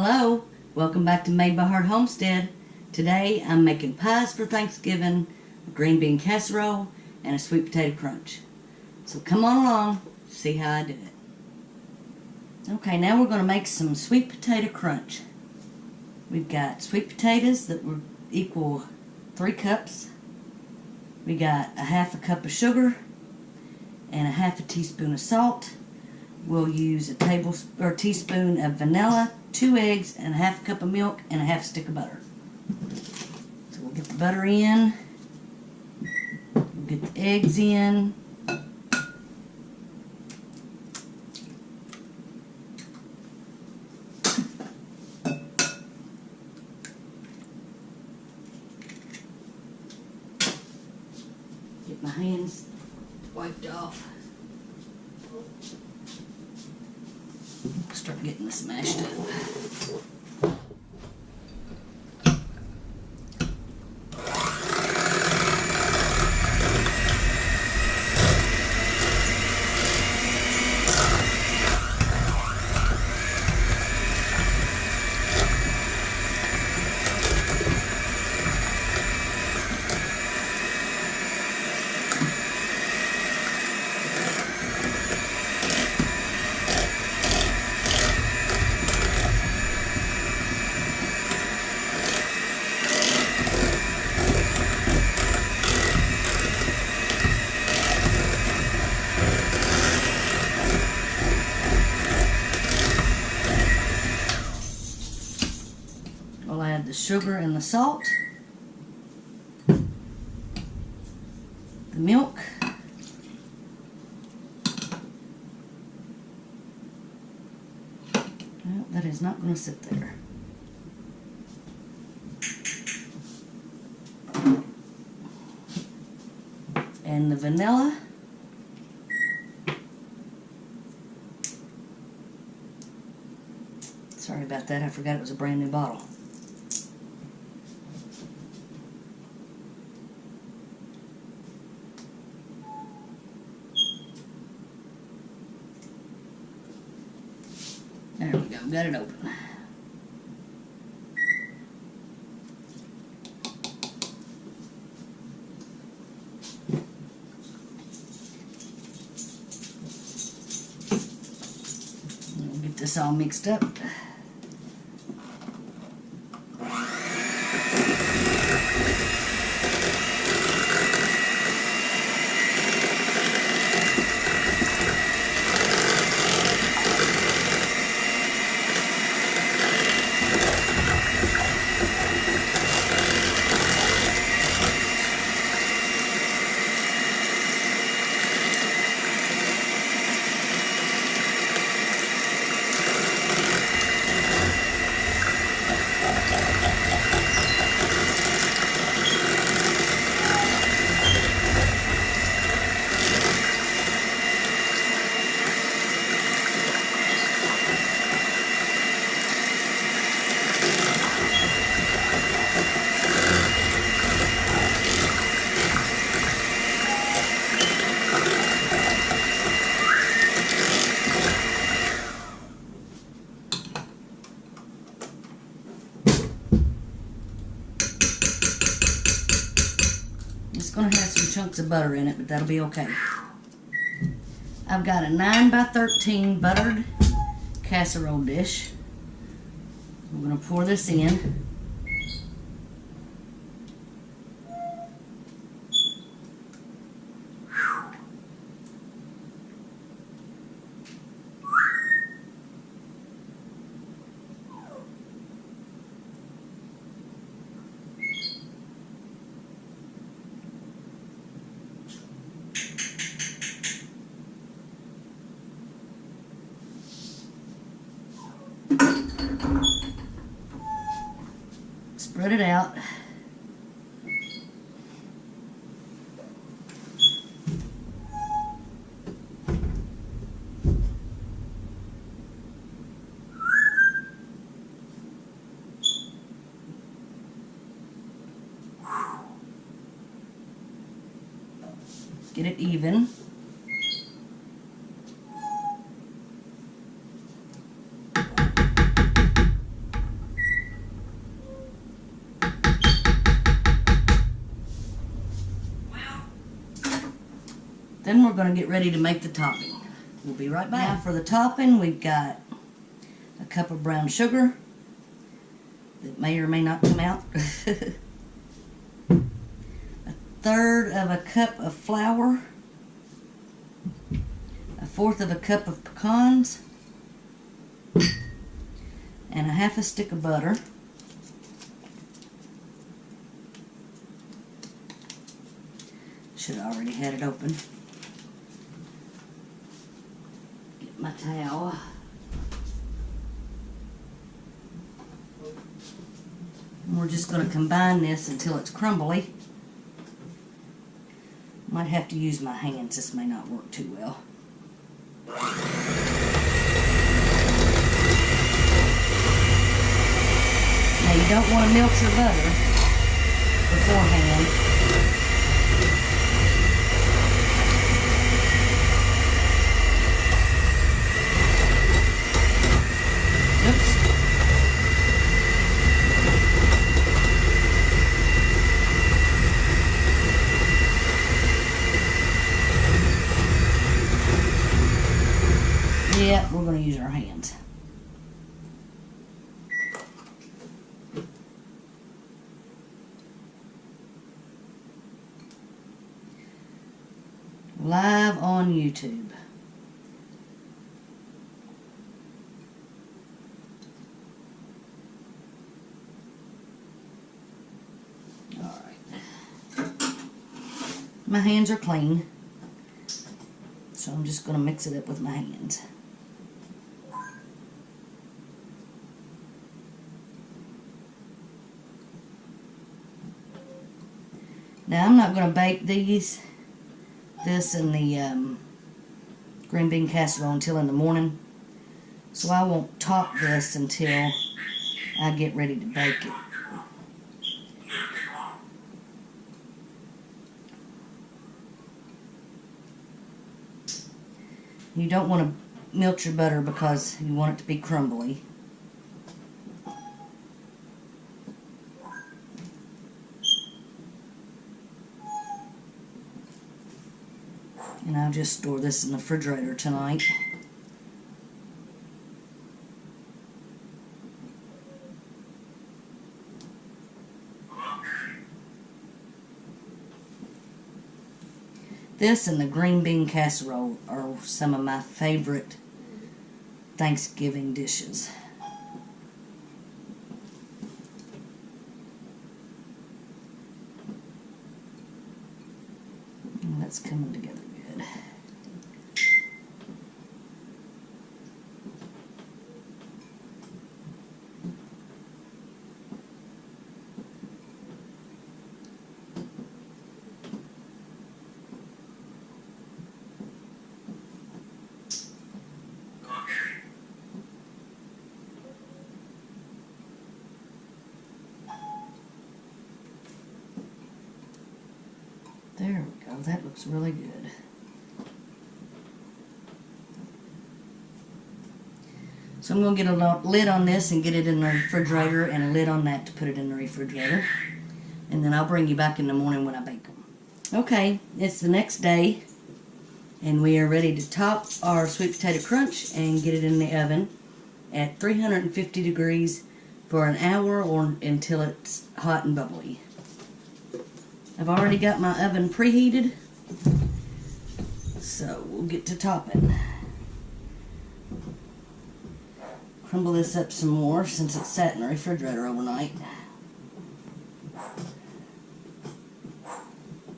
Hello, welcome back to Made by Heart Homestead. Today I'm making pies for Thanksgiving, a green bean casserole, and a sweet potato crunch. So come on along, see how I do it. Okay, now we're going to make some sweet potato crunch. We've got sweet potatoes that will equal 3 cups. We got a half a cup of sugar and a half a teaspoon of salt. We'll use a teaspoon of vanilla, 2 eggs, and a half a cup of milk, and a half stick of butter. So we'll get the butter in, we'll get the eggs in, get my hands wiped off. Start getting this mashed up. I'll add the sugar and the salt, the milk, well, that is not going to sit there, and the vanilla, sorry about that, I forgot it was a brand new bottle. There we go, got it open. We'll get this all mixed up. It's going to have some chunks of butter in it, but that'll be okay. I've got a 9 by 13 buttered casserole dish. I'm going to pour this in. Spread it out. Get it even. Then we're going to get ready to make the topping. We'll be right back. Now for the topping, we've got a cup of brown sugar that may or may not come out. A third of a cup of flour. A fourth of a cup of pecans. And a half a stick of butter. Should have already had it open. Get my towel. And we're just going to combine this until it's crumbly. Might have to use my hands. This may not work too well. Now you don't want to melt your butter beforehand. Oops. Yeah, we're going to use our hands. Live on YouTube. My hands are clean, so I'm just going to mix it up with my hands. Now I'm not going to bake this in the green bean casserole until in the morning, so I won't top this until I get ready to bake it. You don't want to melt your butter because you want it to be crumbly. And I'll just store this in the refrigerator tonight. This and the green bean casserole are some of my favorite Thanksgiving dishes. And that's coming together good. There we go. That looks really good. So I'm going to get a lid on this and get it in the refrigerator, and a lid on that to put it in the refrigerator. And then I'll bring you back in the morning when I bake them. Okay, it's the next day, and we are ready to top our sweet potato crunch and get it in the oven at 350 degrees for an hour or until it's hot and bubbly. I've already got my oven preheated, so we'll get to topping. Crumble this up some more since it sat in the refrigerator overnight.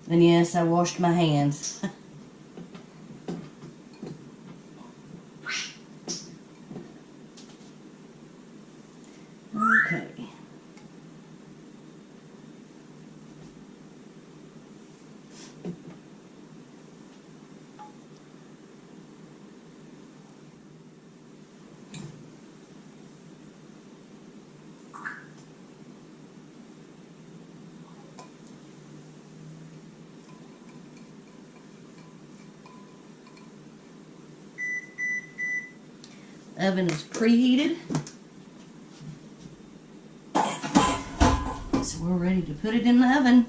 And yes, I washed my hands. Okay. Oven is preheated, so we're ready to put it in the oven.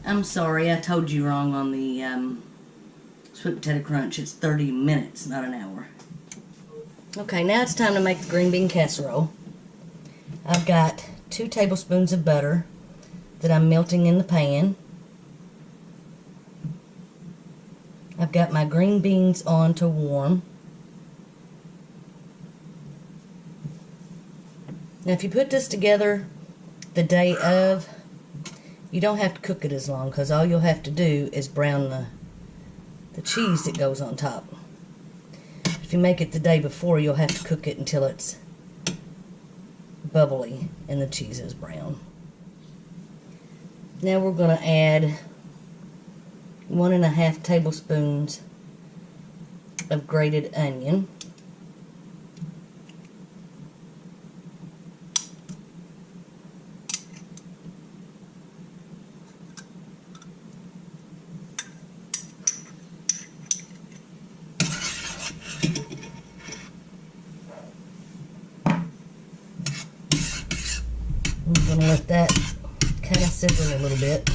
I'm sorry, I told you wrong on the sweet potato crunch, it's 30 minutes, not an hour. Okay, now it's time to make the green bean casserole. I've got 2 tablespoons of butter that I'm melting in the pan. I've got my green beans on to warm. Now if you put this together the day of, you don't have to cook it as long, because all you'll have to do is brown the cheese that goes on top. If you make it the day before, you'll have to cook it until it's bubbly and the cheese is brown. Now we're going to add 1½ tablespoons of grated onion. I'm going to let that kind of sizzle a little bit.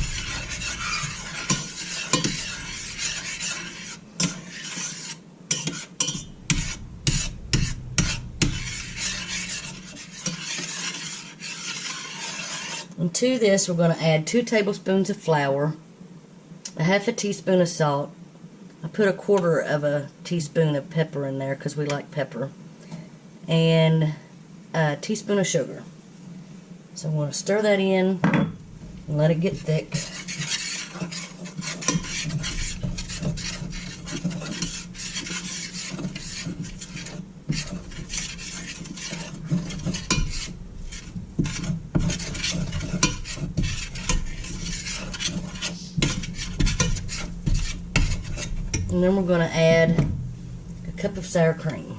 And to this, we're going to add 2 tablespoons of flour, 1/2 teaspoon of salt. I put 1/4 teaspoon of pepper in there because we like pepper, and a teaspoon of sugar. So I want to stir that in and let it get thick. And then we're going to add a cup of sour cream.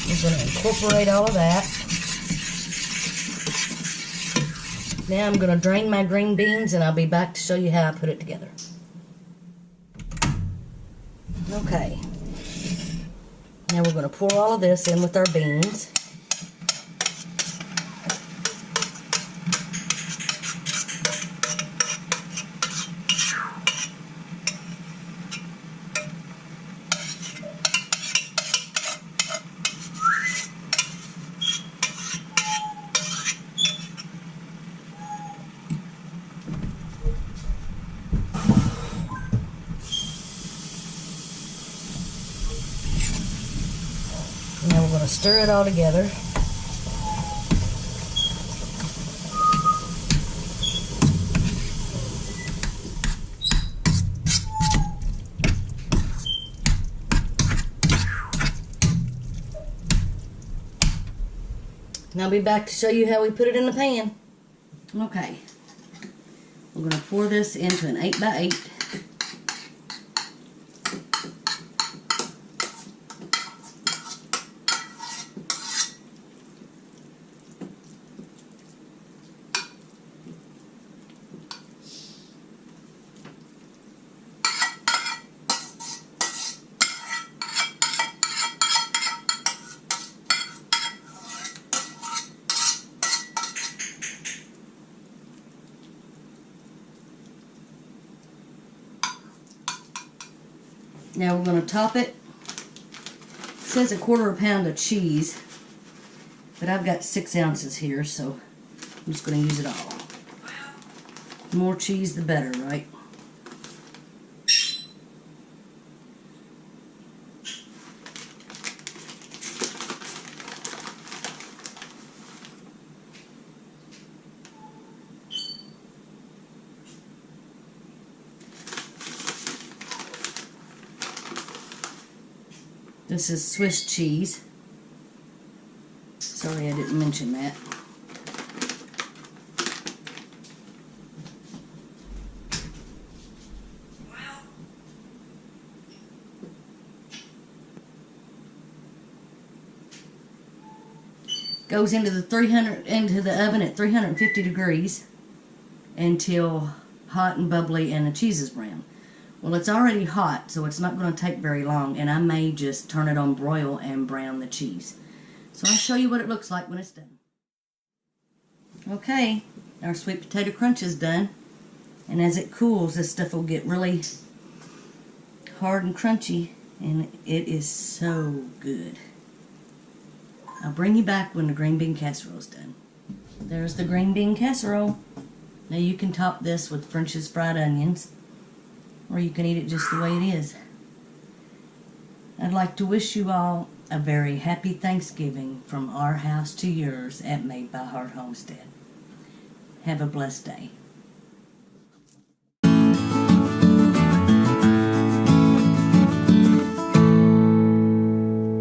We're going to incorporate all of that. Now I'm going to drain my green beans, and I'll be back to show you how I put it together. Okay. Now we're going to pour all of this in with our beans. Now we're going to stir it all together. And I'll be back to show you how we put it in the pan. Okay. We're going to pour this into an 8x8. Now we're going to top it. It says 1/4 pound of cheese, but I've got 6 ounces here, so I'm just going to use it all. The more cheese, the better, right? This is Swiss cheese. Sorry I didn't mention that. Goes into the oven at 350 degrees until hot and bubbly and the cheese is brown. Well, it's already hot, so it's not going to take very long, and I may just turn it on broil and brown the cheese. So I'll show you what it looks like when it's done. Okay, our sweet potato crunch is done, and as it cools, this stuff will get really hard and crunchy, and it is so good. I'll bring you back when the green bean casserole is done. There's the green bean casserole. Now you can top this with French's fried onions, or you can eat it just the way it is. I'd like to wish you all a very happy Thanksgiving from our house to yours at Made by Heart Homestead. Have a blessed day.